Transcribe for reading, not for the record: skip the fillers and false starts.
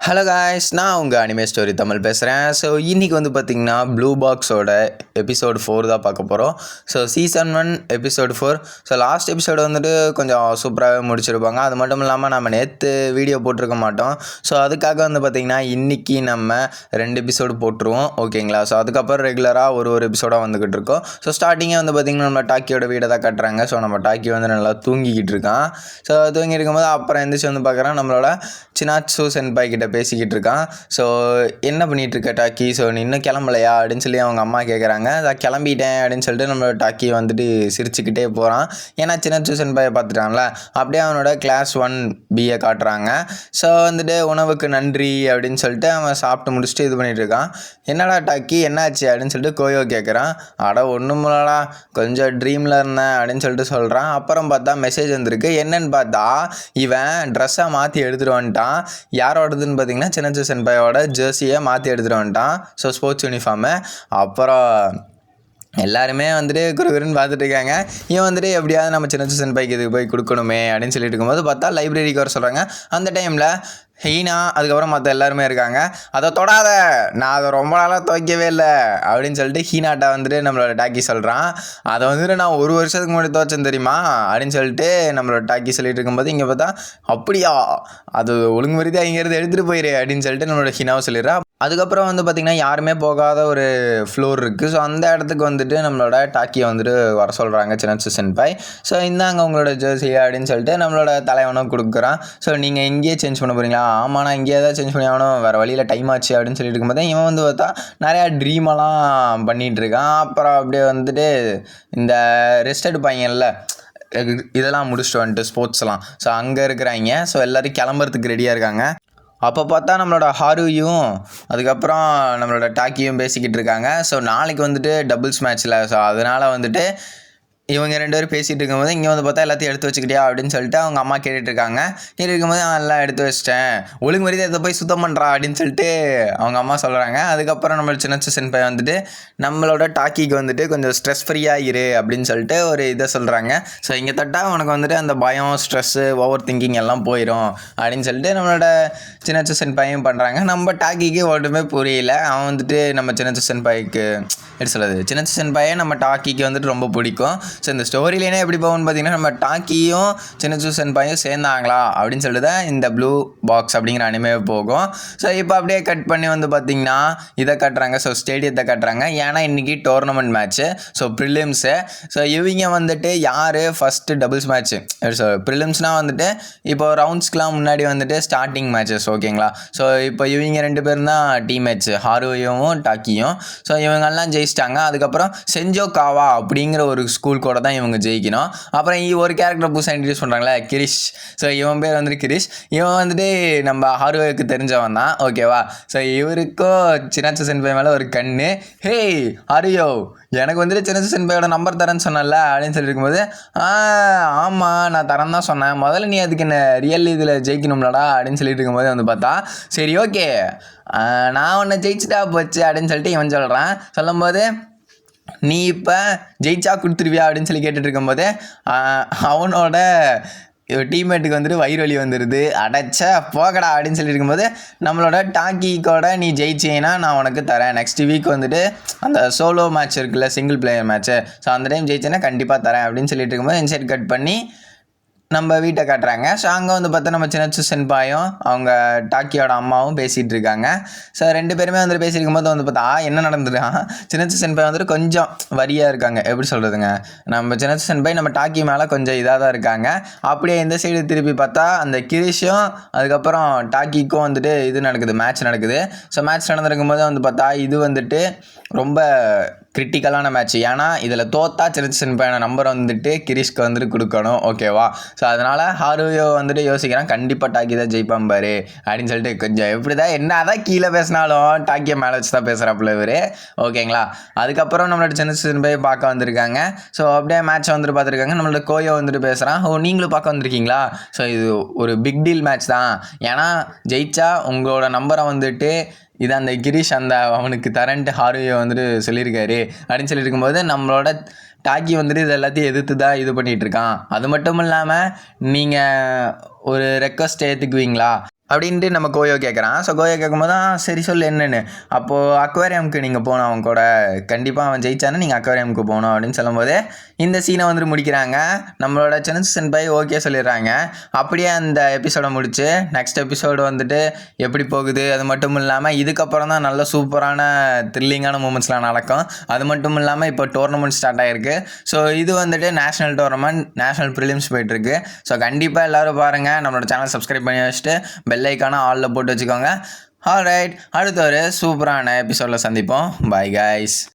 Hello guys, நான் உங்கள் anime story Tamil பேசுகிறேன். ஸோ இன்றைக்கி வந்து பார்த்திங்கன்னா ப்ளூ பாக்ஸோட எபிசோடு 4 தான் பார்க்க போகிறோம். So season 1 episode 4. So last episode வந்துட்டு கொஞ்சம் சூப்பராகவே முடிச்சிருப்பாங்க. அது மட்டும் இல்லாமல் நம்ம நேற்று வீடியோ போட்டிருக்க மாட்டோம். ஸோ அதுக்காக வந்து பார்த்திங்கன்னா இன்றைக்கி நம்ம 2 எபிசோடு போட்டுருவோம், ஓகேங்களா. ஸோ அதுக்கப்புறம் ரெகுலராக ஒரு எபிசோடாக வந்துக்கிட்டு இருக்கோம். ஸோ ஸ்டார்டிங்கே வந்து பார்த்திங்கன்னா நம்ம டாக்கியோட வீடை தான் கட்டுறாங்க. ஸோ நம்ம டாக்கி வந்து நல்லா தூங்கிக்கிட்டு இருக்கான். ஸோ தூங்கி இருக்கும்போது அப்புறம் எந்திரிச்சு வந்து பார்க்குறேன், நம்மளோட சினாட்சு சென்பாய் கிட்ட பேசிக்கிட்டு இருக்கான். ஸோ என்ன பண்ணிகிட்டு இருக்க டாக்கி, ஸோ நீ இன்னும் கிளம்பலையா அப்படின்னு சொல்லி அவங்க அம்மா கேட்குறாங்க. நான் கிளம்பிட்டேன் அப்படின்னு சொல்லிட்டு நம்மளோட டாக்கி வந்துட்டு சிரிச்சுக்கிட்டே போகிறான். ஏன்னா சினாட்சு சென்பாயை பார்த்துட்டான்ல. அப்படியே அவனோட கிளாஸ் 1B காட்டுறாங்க. ஸோ வந்துட்டு உணவுக்கு நன்றி அப்படின்னு சொல்லிட்டு அவன் சாப்பிட்டு முடிச்சுட்டு இது பண்ணிகிட்டு இருக்கான். என்னடா டாக்கி என்னாச்சு அப்படின்னு சொல்லிட்டு கோயோ கேட்குறான். அட ஒன்றுமில்லடா, கொஞ்சம் ட்ரீமில் இருந்தேன் அப்படின்னு சொல்லிட்டு சொல்கிறான். அப்புறம் பார்த்தா மெசேஜ் வந்திருக்கு. என்னன்னு பார்த்தா இவன் ட்ரெஸ்ஸை மாற்றி எடுத்துகிட்டு வந்துட்டான். யாரோடதுன்னு பார்த்தீங்கன்னா சினச்சு சென்பாயோட ஜெர்சியை மாற்றி எடுத்துகிட்டு வந்துட்டான். So sports uniform. அப்புறம் எல்லாருமே வந்துட்டு குறுகுறுன்னு பார்த்துட்டு இருக்காங்க. இவன் வந்துட்டு எப்படியாவது நம்ம சினச்சு சென்பாய்க்கு இதுக்கு போய் கொடுக்கணுமே அப்படின்னு சொல்லிட்டு இருக்கும்போது பார்த்தா லைப்ரரிக்கு வர சொல்கிறாங்க. அந்த டைமில் ஹீனா அதுக்கப்புறம் மற்ற எல்லாருமே இருக்காங்க. அதை தொடாத, நான் அதை ரொம்ப நாளாக துவைக்கவே இல்லை அப்படின்னு சொல்லிட்டு ஹீனாட்டா வந்துட்டு நம்மளோட டாக்கி சொல்கிறான். அதை வந்துட்டு நான் 1 வருஷத்துக்கு முன்னாடி துவைச்சேன் தெரியுமா அப்படின்னு சொல்லிட்டு நம்மளோட டாக்கி சொல்லிட்டு இருக்கும்போது இங்கே பார்த்தா அப்படியா, அது ஒழுங்கு மரியாதை இங்கேருந்து எடுத்துகிட்டு போயிரு அப்படின்னு சொல்லிட்டு நம்மளோட ஹீனாவை சொல்லிடுறா. அதுக்கப்புறம் வந்து பார்த்திங்கன்னா யாருமே போகாத ஒரு ஃப்ளோர் இருக்குது. ஸோ அந்த இடத்துக்கு வந்துட்டு நம்மளோட டாக்கியை வந்துட்டு வர சொல்கிறாங்க சினச்சு சென்பாய். ஸோ இந்தாங்க உங்களோட ஜெர்சி அப்படின்னு சொல்லிட்டு நம்மளோட தலைவனும் கொடுக்குறான். ஸோ நீங்கள் இங்கேயே சேஞ்ச் பண்ண போகிறீங்களா? ஆமாம், நான் இங்கேயே தான் சேஞ்ச் பண்ணி ஆகணும், வேறு வழியில் டைம் ஆச்சு அப்படின்னு சொல்லிட்டு இருக்கும்போது இவன் வந்து பார்த்தா நிறையா ட்ரீமெல்லாம் பண்ணிகிட்ருக்கான். அப்புறம் அப்படியே வந்துட்டு இந்த ரெஸ்ட் எடுப்பாங்கல்ல, இதெல்லாம் முடிச்சுட்டு வந்துட்டு ஸ்போர்ட்ஸ்லாம், ஸோ அங்கே இருக்கிறாங்க. ஸோ எல்லோரும் கிளம்புறதுக்கு ரெடியாக இருக்காங்க. அப்போ பார்த்தா நம்மளோட ஹாருயும் அதுக்கப்புறம் நம்மளோட டாக்கியும் பேசிக்கிட்டு இருக்காங்க. ஸோ நாளைக்கு வந்துட்டு டபுள்ஸ் மேட்ச்சில், ஸோ அதனால் வந்துட்டு இவங்க 2 பேரும் பேசிகிட்டு இருக்கும்போது இங்கே வந்து பார்த்தா எல்லாத்தையும் எடுத்து வச்சுக்கிட்டியா அப்படின்னு சொல்லிட்டு அவங்க அம்மா கேட்டுட்ருக்காங்க. கேட்டு இருக்கும்போது எல்லாம் எடுத்து வச்சிட்டேன், ஒழுங்கு மரியாதை இதை போய் சுத்தம் பண்ணுறா அப்படின்னு சொல்லிட்டு அவங்க அம்மா சொல்கிறாங்க. அதுக்கப்புறம் நம்மளோட சின்ன சென்பாய் வந்துட்டு நம்மளோட டாக்கிக்கு வந்துட்டு கொஞ்சம் ஸ்ட்ரெஸ் ஃப்ரீயாக இரு அப்படின்னு சொல்லிட்டு ஒரு இதை சொல்கிறாங்க. ஸோ இங்கே தட்டால் உனக்கு வந்துட்டு அந்த பயம், ஸ்ட்ரெஸ்ஸு, ஓவர் திங்கிங் எல்லாம் போயிடும் அப்படின்னு சொல்லிட்டு நம்மளோட சின்ன சென்பாயும் பண்ணுறாங்க. நம்ம டாக்கிக்கு ஒன்றுமே புரியல. அவன் வந்துட்டு நம்ம சின்ன சென்பாய்க்கு எப்படி சொல்கிறது, சின்ன சென்பாயை நம்ம டாக்கிக்கு வந்துட்டு ரொம்ப பிடிக்கும். ஸோ இந்த ஸ்டோரியிலேயே எப்படி போகும்னு பார்த்தீங்கன்னா நம்ம டாக்கியும் சினச்சு சென்பாயும் சேர்ந்தாங்களா அப்படின்னு சொல்லிட்டு தான் இந்த ப்ளூ பாக்ஸ் அப்படிங்கிற அனிமே போகும். ஸோ இப்போ அப்படியே கட் பண்ணி வந்து பார்த்திங்கன்னா இதை கட்டுறாங்க. ஸோ ஸ்டேடியத்தை கட்டுறாங்க. ஏன்னா இன்றைக்கி tournament match, so prelims. So இவங்க வந்துட்டு யார் ஃபஸ்ட்டு டபுள்ஸ் மேட்ச்சு, ஸோ ப்ரிலிம்ஸ்னால் வந்துட்டு இப்போ ரவுண்ட்ஸ்க்கெலாம் முன்னாடி வந்துட்டு ஸ்டார்டிங் மேட்சஸ், ஓகேங்களா. ஸோ இப்போ இவங்க 2 பேரும் தான் டீம் மேட்ச்சு, ஹாருயும் டாக்கியும். ஸோ இவங்கெல்லாம் ஜெயிச்சிட்டாங்க. அதுக்கப்புறம் செஞ்சோ காவா அப்படிங்கிற ஒரு ஸ்கூல் கூட தான் இவங்க ஜெயிக்கணும். அப்புறம் ஒரு கேரக்டர் புதுசாக இன்ட்ரடியூஸ் பண்ணுறாங்களே, கிரிஷ். ஸோ இவன் பேர் வந்துட்டு கிரிஷ். இவன் வந்துட்டு நம்ம ஹாருவுக்கு தெரிஞ்சவன் தான், ஓகேவா. ஸோ இவருக்கும் சினாச்சு சென்பாய் மேலே ஒரு கண்ணு. ஹே ஹரியோ, எனக்கு வந்துட்டு சின்ன சென்பாயோட நம்பர் தரேன்னு சொன்னல அப்படின்னு சொல்லி இருக்கும்போது ஆமாம் நான் தரேன் தான் சொன்னேன், முதல்ல நீ அதுக்கு என்ன ரியல் இதில் ஜெயிக்கணும்லடா அப்படின்னு சொல்லிட்டு இருக்கும்போது வந்து பார்த்தா சரி ஓகே நான் உன்னை ஜெயிச்சிட்டா போச்சு அப்படின்னு சொல்லிட்டு இவன் சொல்கிறான். சொல்லும்போது நீ இப்போ ஜெயிச்சா கொடுத்துருவியா அப்படின்னு சொல்லி கேட்டுட்டு இருக்கும்போது அவனோட டீம்மேட்டுக்கு வந்துட்டு வயிறு வலி வந்துடுது. அடைச்ச போகடா அப்படின்னு சொல்லி இருக்கும்போது நம்மளோட டாக்கிக்கோட நீ ஜெயிச்சேன்னா நான் உனக்கு தரேன், நெக்ஸ்ட் வீக் வந்துட்டு அந்த சோலோ மேட்ச் இருக்குல்ல, சிங்கிள் பிளேயர் மேட்ச்சு, ஸோ அந்த டைம் ஜெயிச்சேன்னா கண்டிப்பாக தரேன் அப்படின்னு சொல்லிட்டு இருக்கும்போது இன்சைட் கட் பண்ணி நம்ம வீட்டை காட்டுறாங்க. ஸோ அங்கே வந்து பார்த்தா நம்ம சினச்சு சென்பாயும் அவங்க டாக்கியோட அம்மாவும் பேசிகிட்டு இருக்காங்க. ஸோ 2 பேருமே வந்துட்டு பேசியிருக்கும் போது வந்து பார்த்தா என்ன நடந்துருக்கான், சினச்சு சென்பாய் வந்துட்டு கொஞ்சம் வரியாக இருக்காங்க. எப்படி சொல்கிறதுங்க, நம்ம சினச்சு சென்பாய் நம்ம டாக்கி மேலே கொஞ்சம் இதாக தான் இருக்காங்க. அப்படியே இந்த சைடு திருப்பி பார்த்தா அந்த கிரிஷும் அதுக்கப்புறம் டாக்கிக்கும் வந்துட்டு இது நடக்குது, மேட்ச் நடக்குது. ஸோ மேட்ச் நடந்திருக்கும் போது வந்து பார்த்தா இது வந்துட்டு ரொம்ப கிரிட்டிக்கலான மேட்ச். ஏன்னா இதில் தோத்தா சினச்சு சென்பாயோட நம்பர் வந்துட்டு கிரிஷ்க்கு வந்துட்டு கொடுக்கணும், ஓகேவா. ஸோ அதனால் ஹாருயோ வந்துட்டு யோசிக்கிறான், கண்டிப்பாக டாக்கி தான் ஜெயிப்பான் பாரு அப்படின்னு சொல்லிட்டு கொஞ்சம் எப்படி தான் என்ன தான் கீழே பேசினாலும் டாக்கியை மேலே வச்சு தான் பேசுகிறாப்புல இவர், ஓகேங்களா. அதுக்கப்புறம் நம்மளோட சின்ன சென்பாய் பார்க்க வந்திருக்காங்க. ஸோ அப்படியே மேட்ச் வந்துட்டு பார்த்துருக்காங்க. நம்மளோட கோயோ வந்துட்டு பேசுகிறான். நீங்களும் பார்க்க வந்திருக்கீங்களா? ஸோ இது ஒரு பிக் டீல் மேட்ச் தான். ஏன்னா ஜெயிச்சா உங்களோட நம்பரை வந்துட்டு இது அந்த கிரீஷ் அந்த அவனுக்கு தரன்ட்டு ஹாருயோ வந்துட்டு சொல்லியிருக்காரு அப்படின்னு சொல்லிட்டு இருக்கும்போது நம்மளோட டாக்கி வந்துட்டு இது எல்லாத்தையும் எதிர்த்து தான் இது பண்ணிகிட்ருக்கான். அது மட்டும் இல்லாமல் நீங்கள் ஒரு ரெக்வஸ்ட் ஏற்றுக்குவீங்களா, அப்படின்ட்டு நம்ம கோயோ கேட்குறான். ஸோ கோயோ கேட்கும்போது சரி சொல்லு என்னன்னு. அப்போது அக்வேரியமுக்கு நீங்கள் போகணும் அவன் கூட, கண்டிப்பாக அவன் ஜெயிச்சானே நீங்கள் அக்வேரியமுக்கு போகணும் அப்படின்னு சொல்லும்போது இந்த சீனை வந்துட்டு முடிக்கிறாங்க. நம்மளோட சின்ன சென்பாய் ஓகே சொல்லிடுறாங்க. அப்படியே அந்த எபிசோடை முடிச்சு நெக்ஸ்ட் எபிசோடு வந்துட்டு எப்படி போகுது, அது மட்டும் இல்லாமல் இதுக்கப்புறம் தான் நல்ல சூப்பரான த்ரில்லிங்கான மூமெண்ட்ஸ்லாம் நடக்கும். அது மட்டும் இல்லாமல் இப்போ டோர்னமெண்ட் ஸ்டார்ட் ஆகிருக்கு. ஸோ இது வந்துட்டு நேஷ்னல் டோர்னமெண்ட், நேஷ்னல் ப்ரிலிம்ஸ் போயிட்டுருக்கு. ஸோ கண்டிப்பாக எல்லோரும் பாருங்கள். நம்மளோட சேனல் சப்ஸ்கிரைப் பண்ணி வச்சுட்டு பெல் ஐக்கான ஆலில் போட்டு வச்சுக்கோங்க. ஆல்ரைட், அடுத்த ஒரு சூப்பரான எபிசோடில் சந்திப்போம். Bye guys.